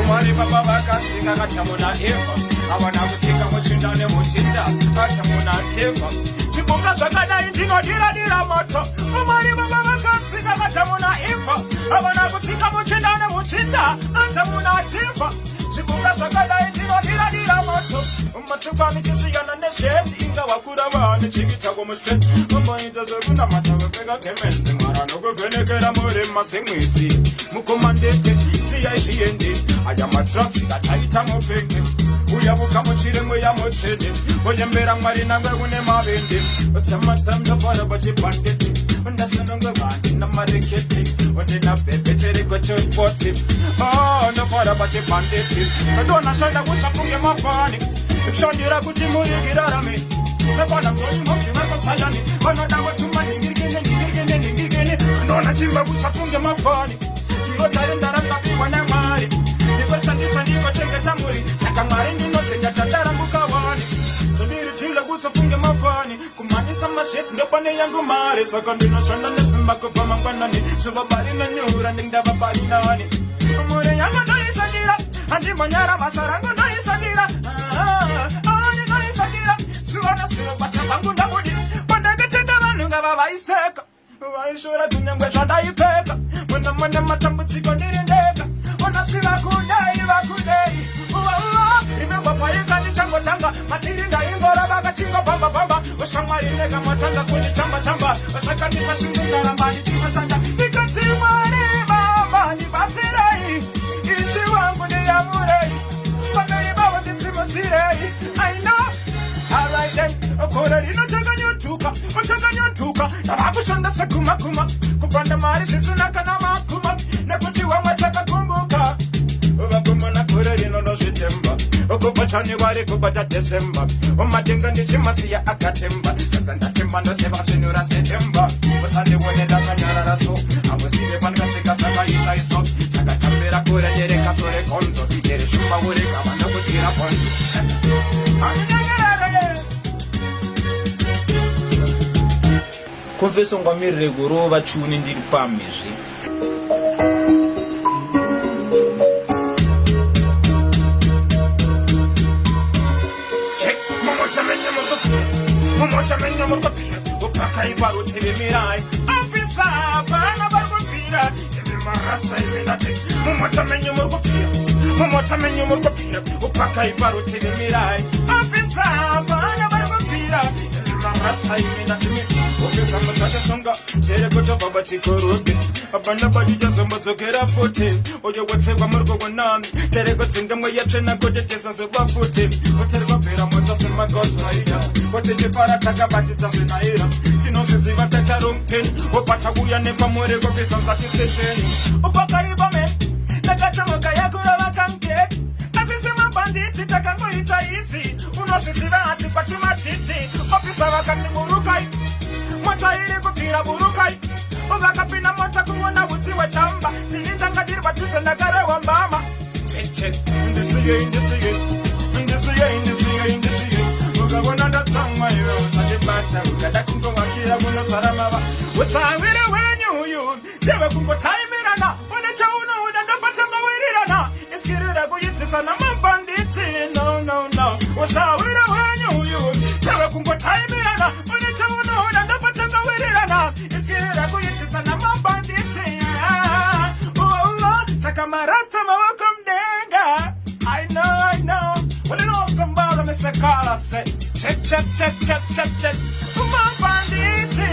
Umari baba vakasika katamuna Eva avana kusika muchinda nemuchinda katamuna Teva chipuka zvakadai ndinodira moto umari baba vakasika katamuna Eva avana kusika muchinda nemuchinda katamuna Teva chipuka zvakadai ndinodira moto umatuka michisiyana nesheti inga wakura vanhu chivita kumustet umboita zvekuna matavapfeka kemenzi mwara nokuvhenekera murema semwedzi mukomandete siyai zviende aya madrugs ngataita mupenge uyavuka muchiremwe yamutsvede uyembera mwari nangwe une mavende usamatsamnofara pachibhandeti undasanongwe vandi namareketi undina bebetereko chospoti ndofara pachibhandeti ndonashanda kusafunge mafani kushandira kuti murigirarame nepana mtoni mozvimakotsayani vanoda vatuma ningirigene ndona chimba kusafunge mafani ndirotarenda rangapiwa namwari ndikoshandisa ndikochengeta muri saka mwari ndinotenga tandarambukawani zvondiritile kusafunge mafani kumanisa mashesi ndopane yangu mari saka ndinoshanda nesimakopa mangwanani zvovabari nanyura ndingdavabari nani muri yangu ndoishandira handimonyara basa rangu ndoishandira ndoishandira sivona sivo basa vangu ndabudi pandaketenga vanhu ngava vaiseka vaishora kunyangwe zvandaipfeka muna matambudziko ndirindeka unasiva kudai vakudei remember paika ndichangotanga matiri ndaingora vakachingobhambabhamba ushamwari nega matanga kundichamba zvakandipashindundaramba ndichinoshanda ndikati mwari baba ndibatsirei isi wangu ndiyamurei pamberi pavo ndisimudzirei aina alright then kore rinochakanyotuka ndavakushanda sekumakuma kupanda mari zvisina kana makuma nekuti wamwe takakumbuka vakomana kore rino ndozvitemba ukupachaniwari kubata Desemba umadenga ndichimasiya akatemba sasa ndatemba ndoseva zvinura setemba usandione ndakanyarara so amuzive pandikasika sakaita iso sakatambira kure yerekatore konzo yereshimba ureka vanokuchira konzo Confesso ngo amirire gorova chuni ndiri pamezve mumotamenye murikopfira upakaipa rutivi mirai afisa bana varikupfira ivi marasta ivinati mumotamenye murikopfira upakaipa rutivi mirai afisa bana varikupfira ivi marasta ivinati ofisa musatesonga terekotobaba chikorobe abana badijazombadzokera futi oyo watsekwa murikokonami terekotsinga mwe yatsvena kotetesa zoba futi oterekobvera moto semagosaida otechifara takabatidza zvenaira tinozviziva tatarongten opata uya nepamureko visanzatisesheni upakaipa me nakatamoka yakurava kangeti asi semabhanditi takangoita isi unozviziva hati kwatimatiti opisa vakati burukai mota iri kupfira burukai vakapinda mota kuona utsi wechamba tinitanga ndiri padhuze ndakarewa mbama ndisiye ukavona ndatsamwa iwe usandibata ukada kungovakira kunosaramava usawire wenyu uyu ndeve kungotaimirana une chaunouda ndopatanga wirirana iskirira kuitisa namabhanditi no usawire wenyu uyu ndeve kungotaimirana une chaunouda ndopatanga wirirana iskirira kuitisa namabhanditi saka marasta mavoko mdenga I know when it all somebody Mr. Carla said check mabhanditi